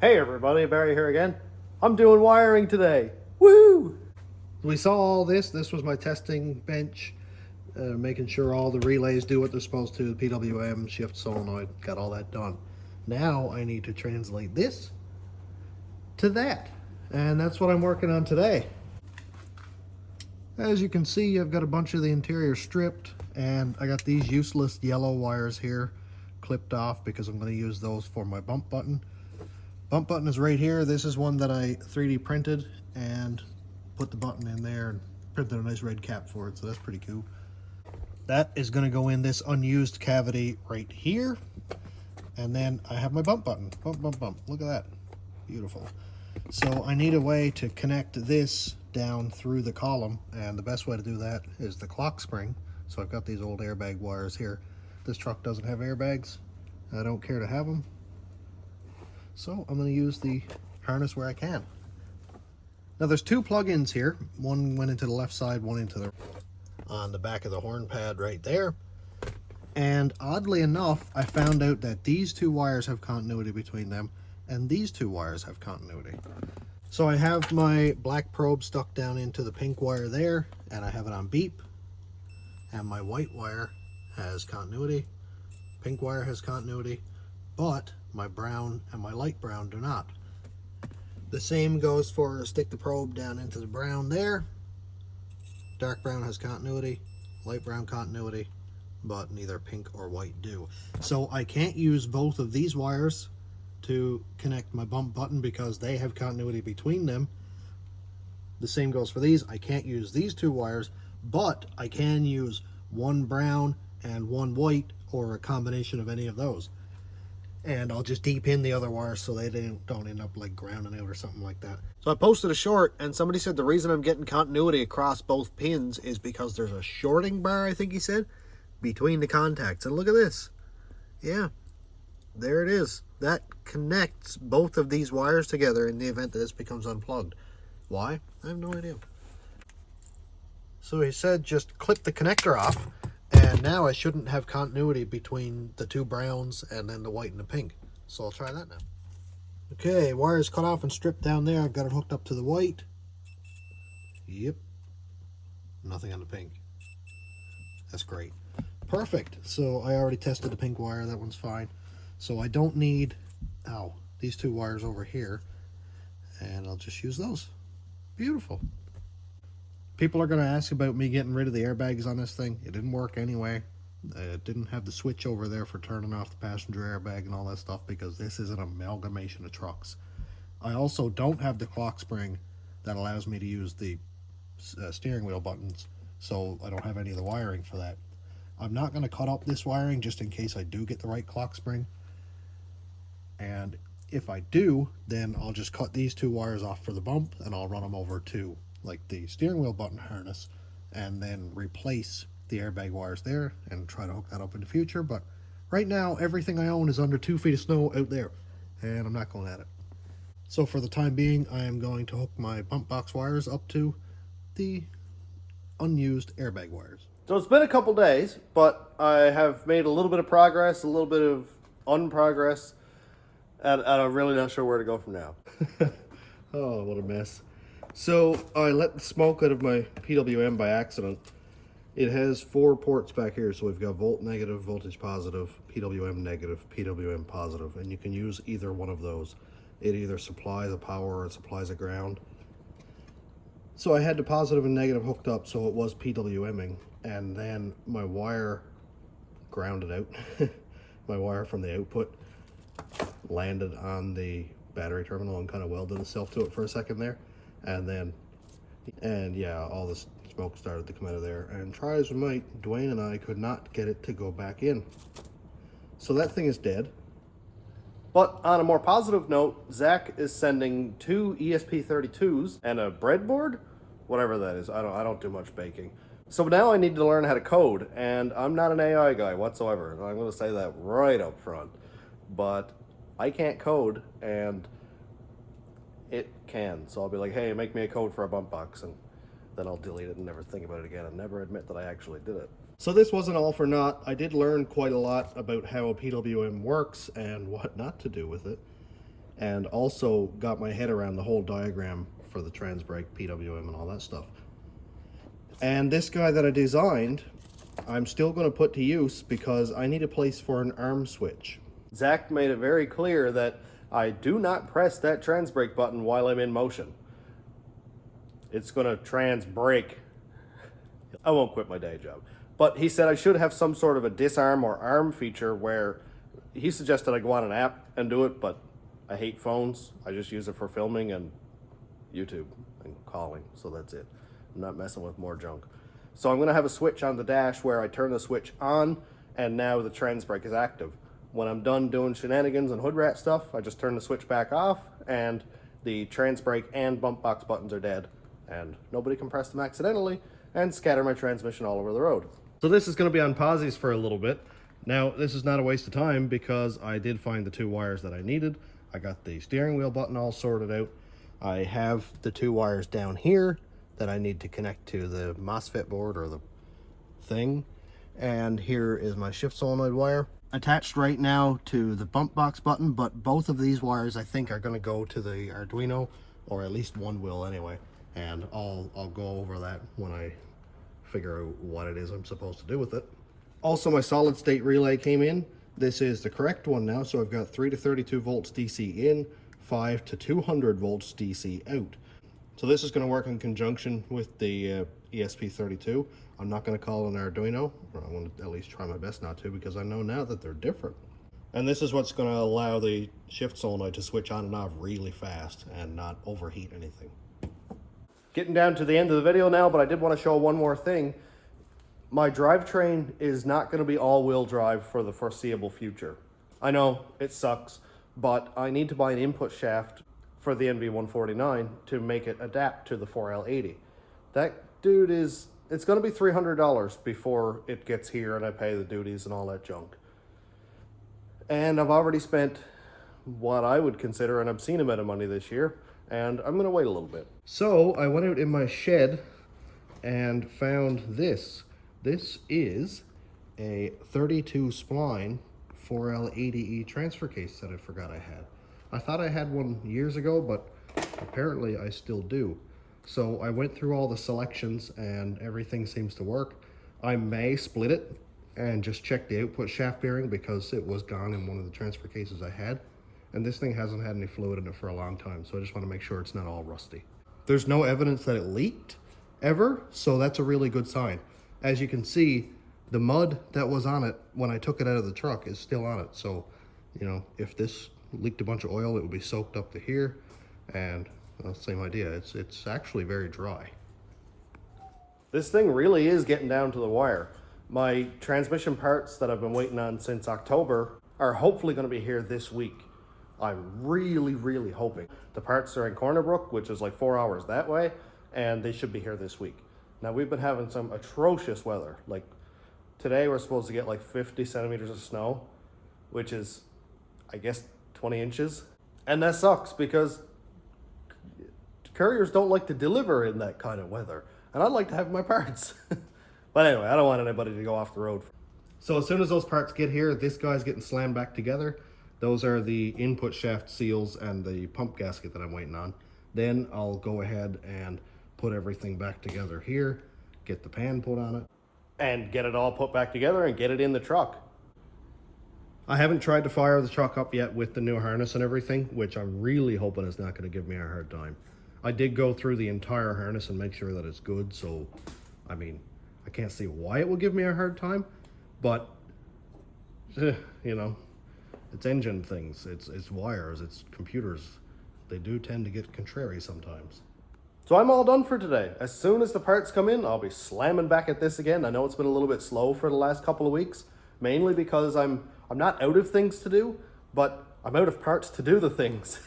Hey everybody, Barry here again. I'm doing wiring today. Woo! We saw all this. This was my testing bench, making sure all the relays do what they're supposed to. PWM, shift solenoid, got all that done. Now I need to translate this to that. And that's what I'm working on today. As you can see, I've got a bunch of the interior stripped, and I got these useless yellow wires here clipped off because I'm going to use those for my bump button. Bump button is right here. This is one that I 3D printed and put the button in there and printed a nice red cap for it, so that's pretty cool. That is going to go in this unused cavity right here, and then I have my bump button. Bump, bump, bump. Look at that. Beautiful. So I need a way to connect this down through the column, and the best way to do that is the clock spring. So I've got these old airbag wires here. This truck doesn't have airbags. I don't care to have them. So I'm going to use the harness where I can. Now there's two plug-ins here. One went into the left side, one into the on the back of the horn pad right there. And oddly enough, I found out that these two wires have continuity between them, and these two wires have continuity. So I have my black probe stuck down into the pink wire there, and I have it on beep. And my white wire has continuity. Pink wire has continuity, but my brown and my light brown do not. The same goes for stick the probe down into the brown there. Dark brown has continuity, light brown continuity, but neither pink or white do. So I can't use both of these wires to connect my bump button because they have continuity between them. The same goes for these. I can't use these two wires, but I can use one brown and one white, or a combination of any of those. And I'll just deep in the other wires so they don't end up like grounding out or something like that. So I posted a short, and somebody said the reason I'm getting continuity across both pins is because there's a shorting bar, I think he said, between the contacts. And look at this. Yeah, there it is. That connects both of these wires together in the event that this becomes unplugged. Why? I have no idea. So he said just clip the connector off, and now I shouldn't have continuity between the two browns and then the white and the pink. So I'll try that now. Okay, wires cut off and stripped down there. I've got it hooked up to the white. Yep. Nothing on the pink. That's great. Perfect. So I already tested the pink wire. That one's fine. So I don't need, these two wires over here. And I'll just use those. Beautiful. People are going to ask about me getting rid of the airbags on this thing. It didn't work anyway. It didn't have the switch over there for turning off the passenger airbag and all that stuff because this is an amalgamation of trucks. I also don't have the clock spring that allows me to use the steering wheel buttons, so I don't have any of the wiring for that. I'm not going to cut up this wiring just in case I do get the right clock spring. And if I do, then I'll just cut these two wires off for the bump and I'll run them over to like the steering wheel button harness and then replace the airbag wires there and try to hook that up in the future. But right now everything I own is under 2 feet of snow out there and I'm not going at it. So for the time being, I am going to hook my bump box wires up to the unused airbag wires. So it's been a couple days, but I have made a little bit of progress, a little bit of unprogress, and I'm really not sure where to go from now. Oh, what a mess. So I let the smoke out of my PWM by accident. It has 4 ports back here, so we've got volt negative, voltage positive, PWM negative, PWM positive, and you can use either one of those. It either supplies a power or it supplies a ground. So I had the positive and negative hooked up, so it was PWMing, and then my wire grounded out. My wire from the output landed on the battery terminal and kind of welded itself to it for a second there. And yeah, all this smoke started to come out of there, and try as we might, Dwayne and I could not get it to go back in. So that thing is dead. But on a more positive note, Zach is sending 2 ESP32s and a breadboard, whatever that is. I don't do much baking. So now I need to learn how to code, and I'm not an AI guy whatsoever. I'm going to say that right up front. But I can't code, and it can. So I'll be like, hey, make me a code for a bump box, and then I'll delete it and never think about it again and never admit that I actually did it. So this wasn't all for naught. I did learn quite a lot about how a PWM works and what not to do with it. and also got my head around the whole diagram for the trans brake, PWM, and all that stuff. And this guy that I designed, I'm still going to put to use because I need a place for an arm switch. Zach made it very clear that I do not press that trans brake button while I'm in motion. It's going to trans brake. I won't quit my day job. But he said I should have some sort of a disarm or arm feature where he suggested I go on an app and do it, but I hate phones. I just use it for filming and YouTube and calling, so that's it. I'm not messing with more junk. So I'm gonna have a switch on the dash where I turn the switch on and now the trans brake is active. When I'm done doing shenanigans and hood rat stuff, I just turn the switch back off and the trans brake and bump box buttons are dead and nobody can press them accidentally and scatter my transmission all over the road. So this is gonna be on pauses for a little bit. Now, this is not a waste of time because I did find the 2 wires that I needed. I got the steering wheel button all sorted out. I have the 2 wires down here that I need to connect to the MOSFET board or the thing. And here is my shift solenoid wire attached right now to the bump box button, but both of these wires I think are going to go to the Arduino, or at least one will anyway. And I'll go over that when I figure out what it is I'm supposed to do with it. Also, my solid state relay came in. This is the correct one now, so I've got 3 to 32 volts DC in, 5 to 200 volts DC out. So this is going to work in conjunction with the ESP32. I'm not going to call an Arduino, or I want to at least try my best not to, because I know now that they're different. And this is what's going to allow the shift solenoid to switch on and off really fast and not overheat anything. Getting down to the end of the video now, but I did want to show one more thing. My drivetrain is not going to be all-wheel drive for the foreseeable future. I know, it sucks, but I need to buy an input shaft for the NV149 to make it adapt to the 4L80. That dude is, it's going to be $300 before it gets here and I pay the duties and all that junk. And I've already spent what I would consider an obscene amount of money this year, and I'm going to wait a little bit. So I went out in my shed and found this. This is a 32 spline 4L80E transfer case that I forgot I had. I thought I had one years ago, but apparently I still do. So I went through all the selections and everything seems to work. I may split it and just check the output shaft bearing because it was gone in one of the transfer cases I had. And this thing hasn't had any fluid in it for a long time, so I just want to make sure it's not all rusty. There's no evidence that it leaked ever, so that's a really good sign. As you can see, the mud that was on it when I took it out of the truck is still on it. So, you know, if this leaked a bunch of oil, it would be soaked up to here, and well, same idea. It's actually very dry. This thing really is getting down to the wire. My transmission parts that I've been waiting on since October are hopefully going to be here this week. I'm really hoping. The parts are in Corner Brook, which is like 4 hours that way, and they should be here this week. Now, we've been having some atrocious weather. Like today we're supposed to get like 50 centimeters of snow, which is, I guess, 20 inches. And that sucks because couriers don't like to deliver in that kind of weather. And I'd like to have my parts. But anyway, I don't want anybody to go off the road. So as soon as those parts get here, this guy's getting slammed back together. Those are the input shaft seals and the pump gasket that I'm waiting on. Then I'll go ahead and put everything back together here, get the pan put on it, and get it all put back together and get it in the truck. I haven't tried to fire the truck up yet with the new harness and everything, which I'm really hoping is not going to give me a hard time. I did go through the entire harness and make sure that it's good, so, I mean, I can't see why it will give me a hard time, but, you know, it's engine things, it's wires, it's computers. They do tend to get contrary sometimes. So I'm all done for today. As soon as the parts come in, I'll be slamming back at this again. I know it's been a little bit slow for the last couple of weeks, mainly because I'm not out of things to do, but I'm out of parts to do the things.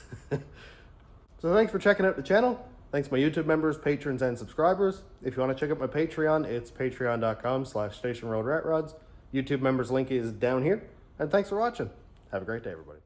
So thanks for checking out the channel. Thanks my YouTube members, patrons, and subscribers. If you want to check out my Patreon, it's patreon.com/stationroadratrods. YouTube members link is down here. And thanks for watching. Have a great day, everybody.